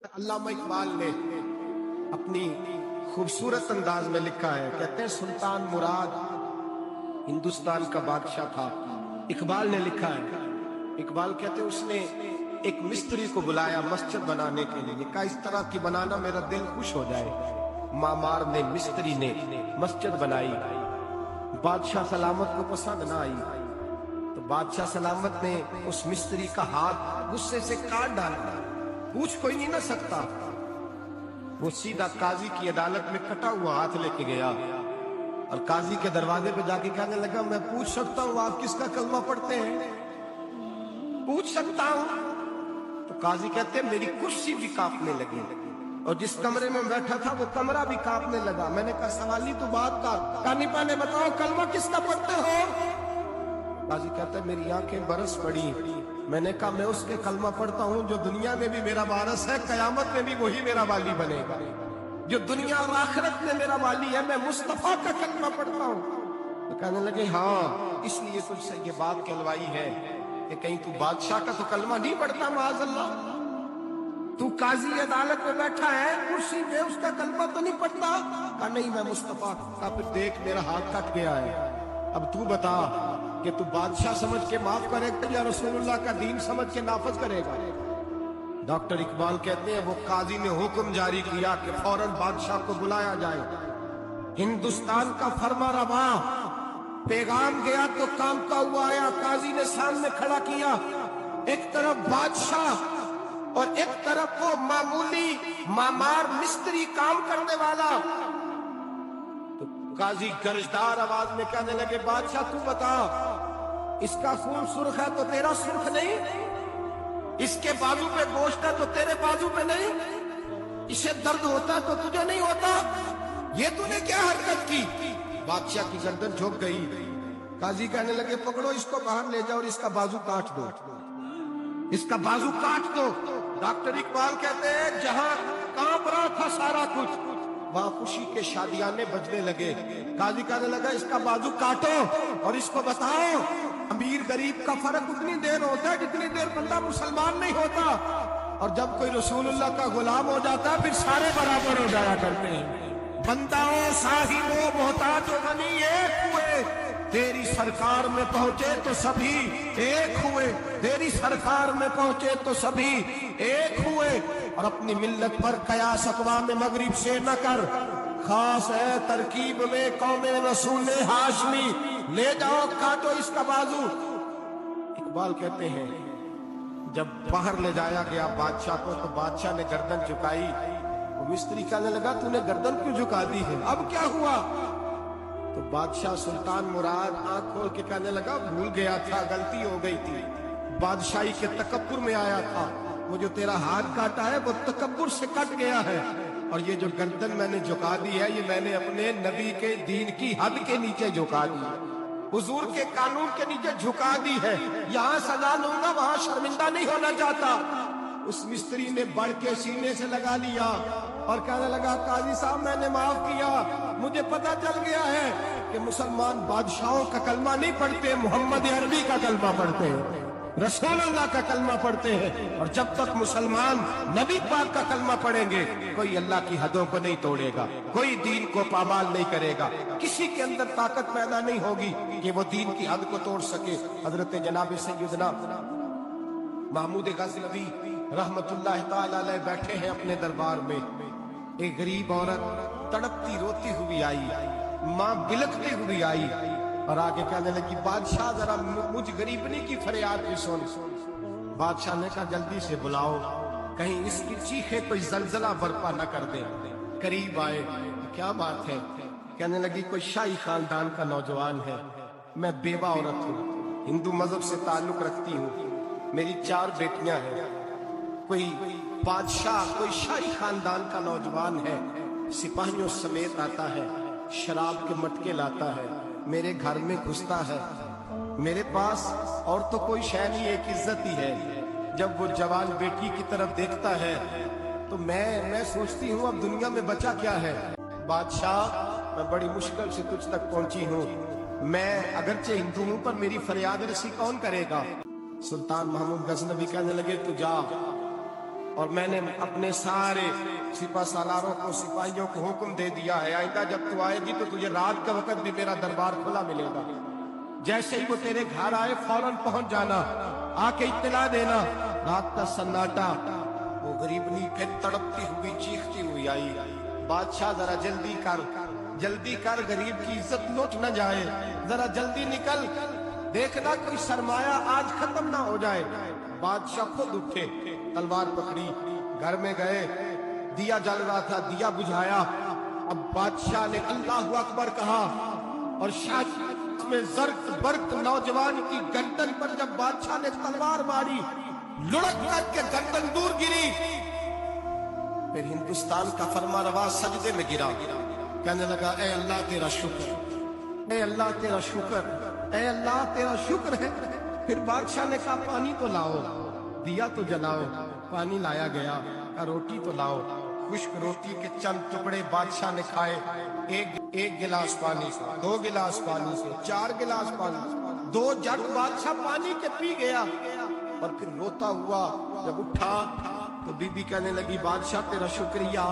علامہ اقبال نے اپنی خوبصورت انداز میں لکھا ہے، کہتے ہیں سلطان مراد ہندوستان کا بادشاہ تھا۔ اقبال نے لکھا ہے، اقبال کہتے ہیں اس نے ایک مستری کو بلایا مسجد بنانے کے لیے، کہا اس طرح کی بنانا میرا دل خوش ہو جائے۔ معمار نے مستری نے مسجد بنائی، بادشاہ سلامت کو پسند نہ آئی تو بادشاہ سلامت نے اس مستری کا ہاتھ غصے سے کاٹ ڈالا، پوچھ کوئی نہیں نہ سکتا۔ وہ سیدھا قاضی کی عدالت میں کٹا ہوا ہاتھ لے کے گیا اور قاضی کے دروازے پہ جا کے کہنے لگا میں پوچھ سکتا ہوں آپ کس کا کلمہ پڑھتے ہیں؟ پوچھ سکتا ہوں؟ تو قاضی کہتے ہیں میری کرسی بھی کانپنے لگی اور جس کمرے میں بیٹھا تھا وہ کمرہ بھی کانپنے لگا۔ میں نے کہا سوالی تو بات کا کہانی پانے بتاؤ کلمہ کس کا پڑھتے ہو؟ قاضی کہتا ہے میری آنکھیں برس پڑی۔ میں نے کہا میں اس کے کلمہ پڑھتا ہوں جو دنیا میں بھی میرا وارث ہے، قیامت میں بھی وہی میرا والی بنے گا۔ جو دنیا اور آخرت میں میرا والی ہے، میں مصطفیٰ کا کلمہ پڑھتا ہوں۔ تو کہنے لگے ہاں اس لیے تجھ سے یہ بات کہلوائی ہے کہ کہیں تو بادشاہ کا تو کلمہ نہیں پڑھتا، معاذ اللہ تو قاضی عدالت میں بیٹھا ہے کرسی پہ اس کا کلمہ تو نہیں پڑھتا؟ کہا نہیں میں مصطفیٰ کا۔ پھر دیکھ میرا ہاتھ کٹ گیا ہے، اب تو بتا کہ تو بادشاہ سمجھ کے معاف کرے گا یا رسول اللہ کا دین سمجھ کے نافذ کرے گا؟ ڈاکٹر اقبال کہتے ہیں وہ قاضی نے حکم جاری کیا کہ فوراً بادشاہ کو بلایا جائے۔ ہندوستان کا فرما روا پیغام گیا تو کامتا ہوا آیا، قاضی نے سامنے کھڑا کیا، ایک طرف بادشاہ اور ایک طرف وہ معمولی معمار مستری کام کرنے والا۔ تو قاضی گرجدار آواز میں کہنے لگے بادشاہ تو بتا اس کا خون سرخ ہے تو تیرا سرخ نہیں؟ اس کے بازو پہ گوشت ہے تو تیرے بازو پہ نہیں؟ اسے درد ہوتا تو تجھے نہیں ہوتا؟ یہ تو نے کیا حرکت کی؟ بادشاہ کی گردن جھک گئی۔ قاضی کہنے لگے پکڑو اس کو باہر لے جاؤ اور اس کا بازو کاٹ دو، اس کا بازو کاٹ دو۔ ڈاکٹر اقبال کہتے ہیں جہاں کانپ رہا تھا سارا کچھ وہاں خوشی کے شادیانے بجنے لگے۔ قاضی کہنے لگا اس کا بازو کاٹو اور اس کو بتاؤ امیر غریب کا فرق اتنی دیر ہوتا ہے جتنی دیر بندہ مسلمان نہیں ہوتا، اور جب کوئی رسول اللہ کا غلام ہو جاتا ہے پھر سارے برابر ہو جایا کرتے ہیں۔ بنداؤں صاحب و محتاج و غنی ایک ہوئے، تیری سرکار میں پہنچے تو سبھی ایک ہوئے، تیری سرکار میں پہنچے تو سبھی ایک ہوئے۔ اور اپنی ملت پر قیاس اقوام مغرب سے نہ کر، خاص ہے ترکیب میں قوم رسول ہاشمی، لے جاؤ کاٹو اس کا بازو۔ اقبال کہتے ہیں جب باہر لے جایا گیا بادشاہ کو تو بادشاہ نے گردن جھکائی۔ وہ مستری کہنے لگا تو نے گردن کیوں جھکا دی ہے، اب کیا ہوا؟ تو بادشاہ سلطان مراد آنکھ کھول کے کہنے لگا بھول گیا تھا، غلطی ہو گئی تھی، بادشاہی کے تکبر میں آیا تھا، وہ جو تیرا ہاتھ کاٹا ہے وہ تکبر سے کٹ گیا ہے، اور یہ جو گردن میں نے جھکا دی ہے یہ میں نے اپنے نبی کے دین کی حد کے نیچے جھکا دی، حضور کے قانون کے نیچے جھکا دی ہے، یہاں سزا لوں گا وہاں شرمندہ نہیں ہونا چاہتا۔ اس مستری نے بڑھ کے سینے سے لگا لیا اور کہنے لگا قاضی صاحب میں نے معاف کیا، مجھے پتا چل گیا ہے کہ مسلمان بادشاہوں کا کلمہ نہیں پڑھتے، محمد عربی کا کلمہ پڑھتے ہیں، رسول اللہ کا کلمہ پڑھتے ہیں، اور جب تک مسلمان نبی پاک کا کلمہ پڑھیں گے کوئی اللہ کی حدوں کو نہیں توڑے گا، کوئی دین کو پامال نہیں کرے گا، کسی کے اندر طاقت پیدا نہیں ہوگی کہ وہ دین کی حد کو توڑ سکے۔ حضرت جناب سیدنا محمود غزنوی رحمت اللہ تعالی علیہ بیٹھے ہیں اپنے دربار میں، ایک غریب عورت تڑپتی روتی ہوئی آئی، ماں بلکتی ہوئی آئی اور آگے کہنے لگی بادشاہ ذرا مجھ غریبنی کی فریاد بھی سن۔ بادشاہ نے کہا جلدی سے بلاؤ کہیں اس کی چیخیں کوئی زلزلہ برپا نہ کر دے۔ قریب آئے، کیا بات ہے؟ کہنے لگی کوئی شاہی خاندان کا نوجوان ہے، میں بیوہ عورت ہوں، ہندو مذہب سے تعلق رکھتی ہوں، میری 4 بیٹیاں ہیں، کوئی بادشاہ کوئی شاہی خاندان کا نوجوان ہے، سپاہیوں سمیت آتا ہے، شراب کے مٹکے لاتا ہے، میرے گھر میں گھستا ہے، میرے پاس اور تو کوئی شے نہیں، ایک عزت ہی ہے۔ جب وہ جوان بیٹی کی طرف دیکھتا ہے تو میں سوچتی ہوں اب دنیا میں بچا کیا ہے۔ بادشاہ میں بڑی مشکل سے تجھ تک پہنچی ہوں، میں اگرچہ ہندو ہوں پر میری فریاد رسی کون کرے گا؟ سلطان محمود غزنوی کہنے لگے تو جا اور میں نے اپنے سارے سپہ سالاروں کو سپاہیوں کو حکم دے دیا ہے آئندہ جب تو آئے گی تو تجھے رات کا وقت بھی میرا دربار کھلا ملے گا، جیسے ہی وہ تیرے گھر آئے فوراً پہنچ جانا، آ کے اطلاع دینا۔ رات کا سناٹا، وہ غریبنی پھر تڑپتی ہوئی چیختی ہوئی آئی، بادشاہ ذرا جلدی کر، جلدی کر، غریب کی عزت لوٹ نہ جائے، ذرا جلدی نکل، دیکھنا کوئی سرمایہ آج ختم نہ ہو جائے۔ بادشاہ خود اٹھے، تلوار پکڑی، گھر میں گئے، دیا جل رہا تھا، دیا بجھایا۔ اب بادشاہ نے اللہ اکبر کہا اور شاہ میں زرق برق نوجوان کی گردن پر جب بادشاہ نے تلوار ماری، لڑک کر کے گردن دور گری۔ پھر ہندوستان کا فرما روا سجدے میں گرا، کہنے لگا اے اللہ تیرا شکر، اے اللہ تیرا شکر، اے اللہ تیرا شکر ہے۔ پھر بادشاہ نے کہا پانی تو لاؤ، دیا تو جلاؤ، پانی لایا گیا، کہا روٹی تو لاؤ، خشک روٹی کے چند ٹکڑے بادشاہ نے کھائے، ایک گلاس پانی سے، 2 گلاس پانی سے، 4 گلاس پانی سے، 2 جگ بادشاہ پانی کے پی گیا۔ اور پھر روتا ہوا جب اٹھا تو بی بی کہنے لگی بادشاہ تیرا شکریہ،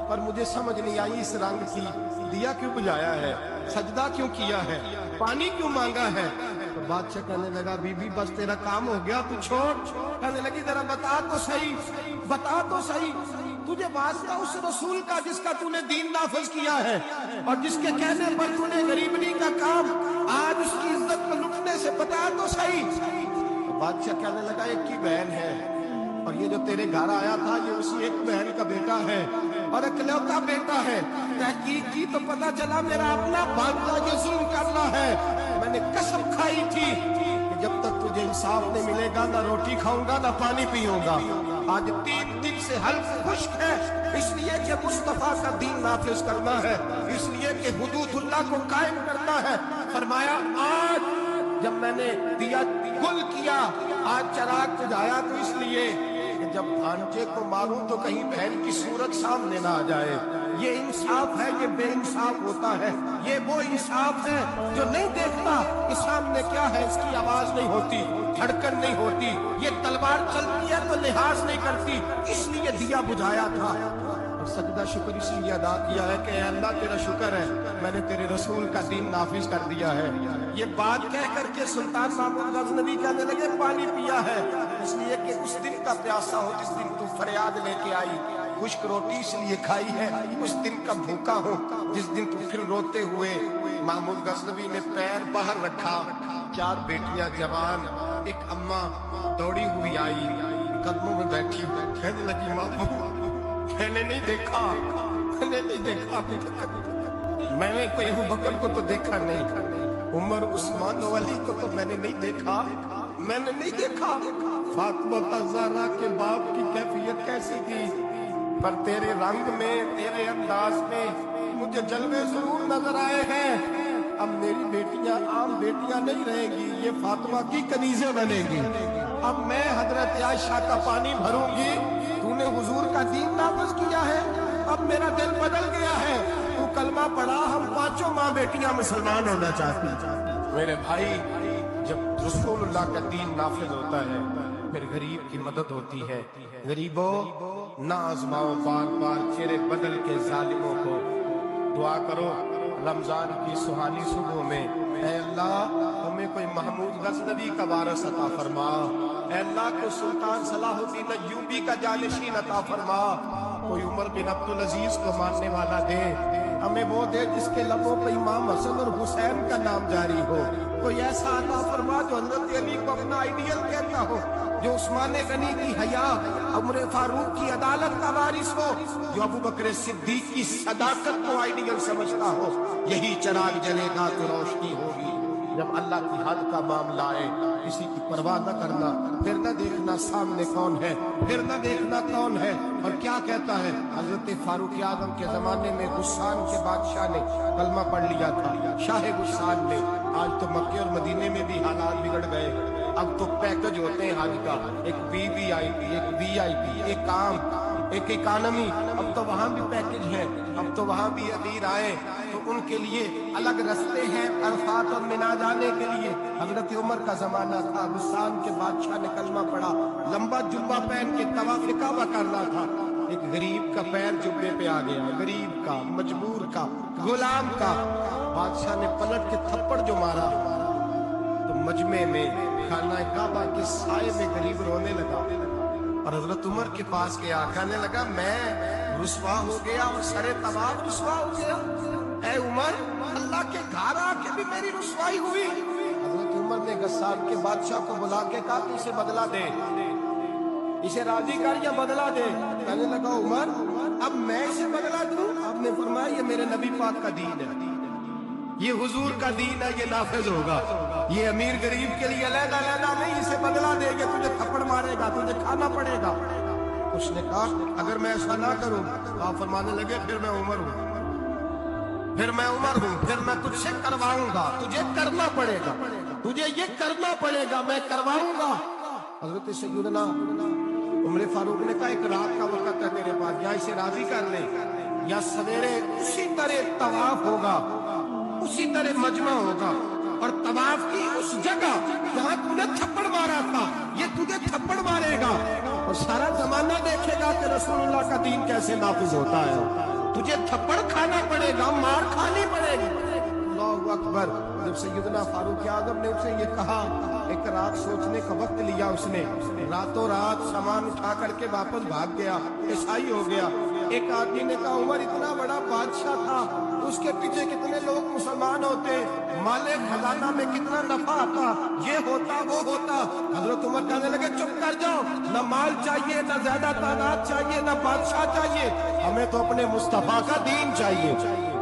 پر مجھے سمجھ نہیں آئی اس رنگ کی، دیا کیوں بجھایا ہے، سجدہ کیوں کیا ہے، پانی کیوں مانگا ہے؟ تو بادشاہ کہنے لگا بی بی بس تیرا کام ہو گیا، تو چھوڑ۔ کہنے لگی ذرا بتا تو صحیح، بتا تو صحیح، تجھے واسطہ اس رسول کا جس کا تو نے دین نافذ کیا ہے اور جس کے کہنے پر تو نے غریبنی کا کام آج اس کی عزت کو لٹنے سے، بتا تو صحیح۔ بادشاہ کہنے لگا ایک کی بہن ہے اور یہ جو تیرے گھر آیا تھا یہ اسی ایک بہن کا بیٹا ہے اور اکلوتا بیٹا ہے۔ تحقیق کی تو پتا چلا میرا اپنا بھانجا یہ ظلم کر رہا ہے۔ میں نے قسم کھائی تھی کہ جب تک تجھے انصاف نہیں ملے گا نہ روٹی کھاؤں گا نہ پانی پیوں گا۔ آج 3 دن سے حلق خشک ہے، اس لیے کہ مصطفیٰ کا دین نافذ کرنا ہے، اس لیے کہ حدود اللہ کو قائم کرنا ہے۔ فرمایا آج جب میں نے دیا گل کیا، آج چراغ بجھایا تو اس لیے کہ جب بھانجے کو ماروں تو کہیں بہن کی صورت سامنے نہ آ جائے۔ یہ انصاف ہے، یہ بے انصاف ہوتا ہے۔ یہ وہ انصاف ہے جو نہیں دیکھتا کہ سامنے کیا ہے، اس کی آواز نہیں ہوتی، دھڑکن نہیں ہوتی، یہ تلوار چلتی ہے تو لحاظ نہیں کرتی، اس لیے دیا بجھایا تھا۔ اور سجدہ شکر اس لیے ادا کیا ہے کہ اے اللہ تیرا شکر ہے میں نے تیرے رسول کا دین نافذ کر دیا ہے۔ یہ بات کہہ کر کے سلطان محمود غزنوی کہنے لگے پانی پیا ہے، اس لیے کہ اس دن کا پیاسا ہو جس دن تو فریاد لے کے آئی، خشک روٹی اس لیے کھائی ہے، اس دن کا بھوکا ہو جس دن تو پھر روتے ہوئے محمود غزنوی نے پیر باہر رکھا۔ 4 بیٹیاں جوان، ایک اماں دوڑی ہوئی آئی، قدموں میں بیٹھی، کہنے لگی محمود میں نے نہیں دیکھا، میں نے نہیں دیکھا، میں نے کوئی ابو بکر کو تو دیکھا نہیں، عمر عثمان و علی کو تو میں نے نہیں دیکھا، میں نے نہیں دیکھا۔ فاطمہ زہرا کے باپ کی کیفیت کیسی تھی، پر تیرے رنگ میں، تیرے انداز میں مجھے جلوے ضرور نظر آئے ہیں۔ اب میری بیٹیاں عام بیٹیاں نہیں رہیں گی، یہ فاطمہ کی کنیزیں بنے گی۔ اب میں حضرت عائشہ کا پانی بھروں گی، تو نے حضور کا دین نافذ کیا ہے، اب میرا دل بدل گیا ہے، تو کلمہ پڑھا، ہم 5 ماں بیٹیاں مسلمان ہونا چاہتی ہیں۔ میرے بھائی جب رسول اللہ کا دین نافذ ہوتا ہے پھر غریب کی مدد ہوتی ہے۔ غریبوں نہ آزماؤ بار بار چہرے بدل کے ظالموں کو، دعا کرو رمضان کی سہانی صبح میں اے اللہ ہمیں کوئی محمود غزنوی کا وارث عطا فرما، اے اللہ کو سلطان صلاح الدین ایوبی کا جانشین عطا فرما، کوئی عمر بن عبدالعزیز کو ماننے والا دے، ہمیں وہ دے جس کے لبوں پہ امام حسن اور حسین کا نام جاری ہو، کوئی ایسا عطا فرما جو حضرت علی کو اپنا آئیڈیل کہتا ہو، جو عثمان غنی کی حیا، عمر فاروق کی عدالت کا وارث ہو، جو ابو بکر صدیق کی صداقت کو آئیڈیل سمجھتا ہو۔ یہی چراغ جلے گا تو روشنی ہوگی۔ جب اللہ کی حد کا معاملہ آئے کسی کی پرواہ نہ کرنا، پھر نہ دیکھنا سامنے کون ہے، پھر نہ دیکھنا کون ہے اور کیا کہتا ہے۔ حضرت فاروق اعظم کے زمانے میں غسان کے بادشاہ نے کلمہ پڑھ لیا تھا، شاہ غسان نے۔ آج تو مکے اور مدینے میں بھی حالات بگڑ گئے، اب تو پیکج ہوتے ہیں حج کا، ایک وی آئی پی، ایک وی آئی پی، ایک عام، ایک اکانومی، اب تو وہاں بھی پیکج ہے، اب تو وہاں بھی امیر آئے تو ان کے لیے الگ رستے ہیں عرفات اور منا جانے کے لیے۔ حضرت عمر کا زمانہ تھا، غسان کے بادشاہ نے کلمہ پڑھا، لمبا جبہ پہن کے طواف کعبہ کرنا تھا، ایک غریب کا پیر جبے پہ آ گیا، غریب کا، مجبور کا، غلام کا۔ بادشاہ نے پلٹ کے تھپڑ جو مارا تو مجمع میں خانہ کعبہ کے سائے میں غریب رونے لگا، اور حضرت عمر کے پاس گیا، کہنے لگا میں رسوا ہو گیا اور سرے طواف رسوا ہو گیا، اے عمر اللہ کے گھر آ کے بھی میری رسوائی ہوئی۔ حضرت عمر نے غسان کے بادشاہ کو بلا کے کہا کہ اسے بدلہ دے، اسے راضی کر یا بدلہ دے۔ کہنے لگا عمر اب میں اسے بدلہ دوں؟ آپ نے فرمایا یہ میرے نبی پاک کا دین ہے، یہ حضور کا دین ہے، یہ نافذ ہوگا، یہ امیر غریب کے لیے علیحدہ علیحدہ نہیں، اسے بدلہ دے گا، تجھے تھپڑ مارے گا، تجھے کھانا پڑے گا۔ اس نے کہا اگر میں ایسا نہ کروں، آپ فرمانے لگے پھر میں عمر ہوں، پھر میں عمر ہوں، پھر میں تجھ سے کرواؤں گا، تجھے کرنا پڑے گا، تجھے یہ کرنا پڑے گا، میں کرواؤں گا۔ حضرت سیدنا عمر فاروق نے کہا ایک رات کا وقت ہے تیرے پاس، یا اسے راضی کر لے یا سویرے اسی طرح طواف ہوگا، اسی طرح مجمع ہوگا، اور طواف کی اس جگہ جہاں تم نے تھپڑ مارا تھا یہ تجھے تھپڑ مارے گا، اور سارا زمانہ دیکھے گا کہ رسول اللہ کا دین کیسے نافذ ہوتا ہے، تجھے تھپڑ کھانا پڑے گا، مار کھانی پڑے گی۔ اللہ اکبر۔ جب سیدنا فاروق اعظم نے اسے یہ کہا، ایک رات سوچنے کا وقت لیا، اس نے راتوں رات سامان اٹھا کر کے واپس بھاگ گیا، عیسائی ہو گیا۔ ایک آدمی نے کہا عمر اتنا بڑا بادشاہ تھا، اس کے پیچھے کتنے لوگ مسلمان ہوتے، مال خزانہ میں کتنا نفع آتا، یہ ہوتا وہ ہوتا۔ حضرت عمر کہنے لگے چپ کر جاؤ، نہ مال چاہیے، نہ زیادہ تعداد چاہیے، نہ بادشاہ چاہیے، ہمیں تو اپنے مصطفیٰ کا دین چاہیے،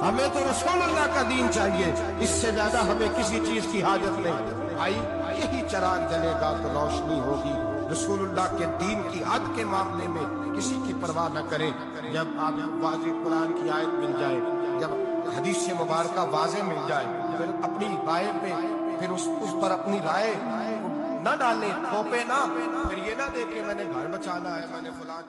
ہمیں تو رسول اللہ کا دین چاہیے، اس سے زیادہ ہمیں کسی چیز کی حاجت نہیں۔ بھائی یہی چراغ جلے گا تو روشنی ہوگی۔ رسول اللہ کے دین کی حد کے معاملے میں کسی کی پرواہ نہ کریں۔ جب آپ واضح قرآن کی آیت مل جائے، جب حدیث مبارکہ واضح مل جائے، پھر اپنی رائے پہ پھر اس پر اپنی رائے نہ ڈالیں، تھوپے نہ، پھر یہ نہ دیکھیں میں نے گھر بچانا ہے، میں نے فلاں